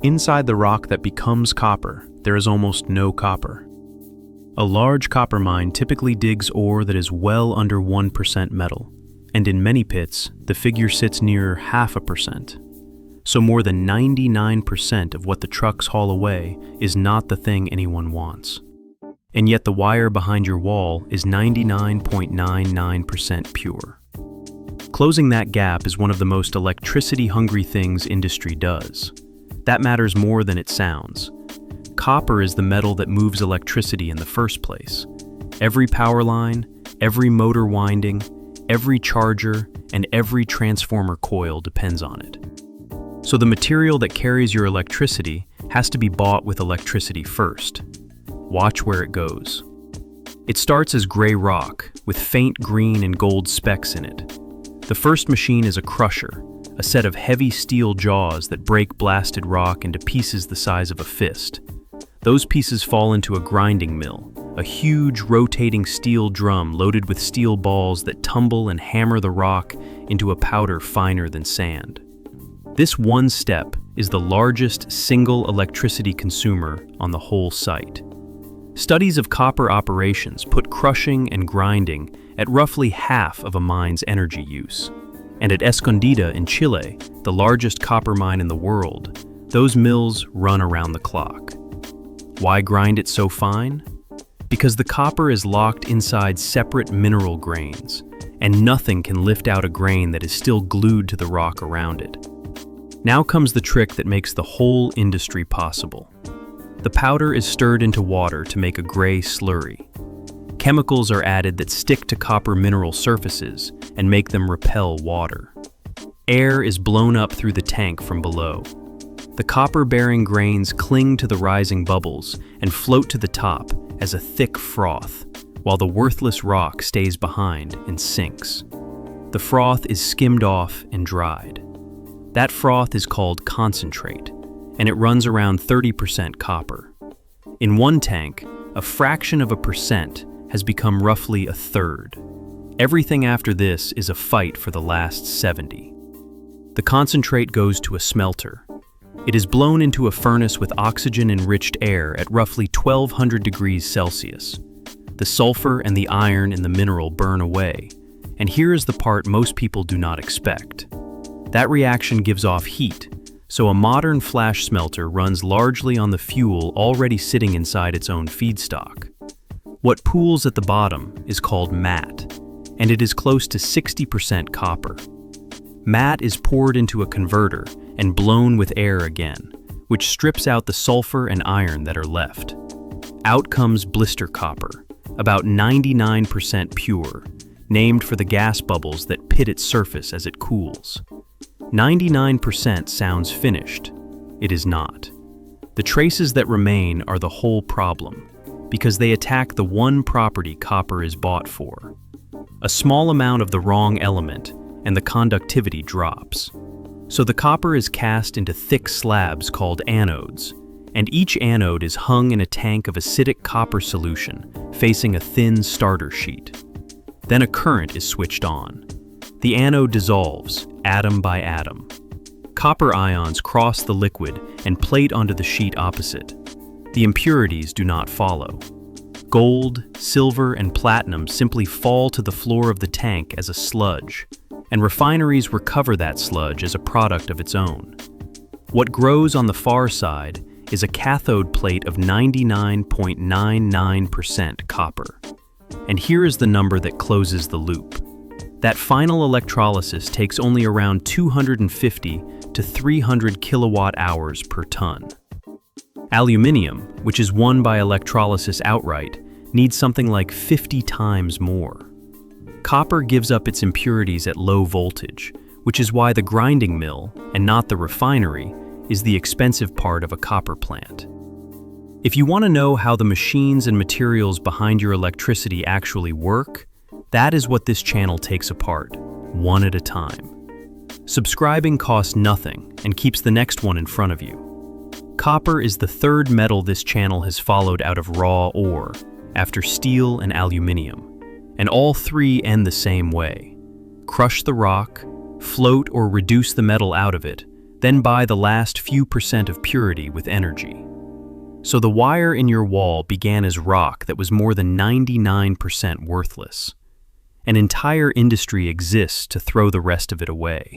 Inside the rock that becomes copper, there is almost no copper. A large copper mine typically digs ore that is well under 1% metal, and in many pits, the figure sits near 0.5%. So more than 99% of what the trucks haul away is not the thing anyone wants. And yet the wire behind your wall is 99.99% pure. Closing that gap is one of the most electricity-hungry things industry does. That matters more than it sounds. Copper is the metal that moves electricity in the first place. Every power line, every motor winding, every charger, and every transformer coil depends on it. So the material that carries your electricity has to be bought with electricity first. Watch where it goes. It starts as gray rock, with faint green and gold specks in it. The first machine is a crusher, a set of heavy steel jaws that break blasted rock into pieces the size of a fist. Those pieces fall into a grinding mill, a huge rotating steel drum loaded with steel balls that tumble and hammer the rock into a powder finer than sand. This one step is the largest single electricity consumer on the whole site. Studies of copper operations put crushing and grinding at roughly half of a mine's energy use. And at Escondida in Chile, the largest copper mine in the world, those mills run around the clock. Why grind it so fine? Because the copper is locked inside separate mineral grains, and nothing can lift out a grain that is still glued to the rock around it. Now comes the trick that makes the whole industry possible. The powder is stirred into water to make a gray slurry. Chemicals are added that stick to copper mineral surfaces and make them repel water. Air is blown up through the tank from below. The copper-bearing grains cling to the rising bubbles and float to the top as a thick froth, while the worthless rock stays behind and sinks. The froth is skimmed off and dried. That froth is called concentrate, and it runs around 30% copper. In one tank, a fraction of a percent has become roughly a third. Everything after this is a fight for the last 70. The concentrate goes to a smelter. It is blown into a furnace with oxygen-enriched air at roughly 1200 degrees Celsius. The sulfur and the iron in the mineral burn away, and here is the part most people do not expect. That reaction gives off heat, so a modern flash smelter runs largely on the fuel already sitting inside its own feedstock. What pools at the bottom is called matte, and it is close to 60% copper. Matte is poured into a converter and blown with air again, which strips out the sulfur and iron that are left. Out comes blister copper, about 99% pure, named for the gas bubbles that pit its surface as it cools. 99% sounds finished. It is not. The traces that remain are the whole problem, because they attack the one property copper is bought for. A small amount of the wrong element, and the conductivity drops. So the copper is cast into thick slabs called anodes, and each anode is hung in a tank of acidic copper solution facing a thin starter sheet. Then a current is switched on. The anode dissolves, atom by atom. Copper ions cross the liquid and plate onto the sheet opposite. The impurities do not follow. Gold, silver, and platinum simply fall to the floor of the tank as a sludge, and refineries recover that sludge as a product of its own. What grows on the far side is a cathode plate of 99.99% copper. And here is the number that closes the loop. That final electrolysis takes only around 250 to 300 kilowatt hours per ton. Aluminium, which is won by electrolysis outright, needs something like 50 times more. Copper gives up its impurities at low voltage, which is why the grinding mill, and not the refinery, is the expensive part of a copper plant. If you want to know how the machines and materials behind your electricity actually work, that is what this channel takes apart, one at a time. Subscribing costs nothing and keeps the next one in front of you. Copper is the third metal this channel has followed out of raw ore, after steel and aluminium, and all three end the same way. Crush the rock, float or reduce the metal out of it, then buy the last few percent of purity with energy. So the wire in your wall began as rock that was more than 99% worthless. An entire industry exists to throw the rest of it away.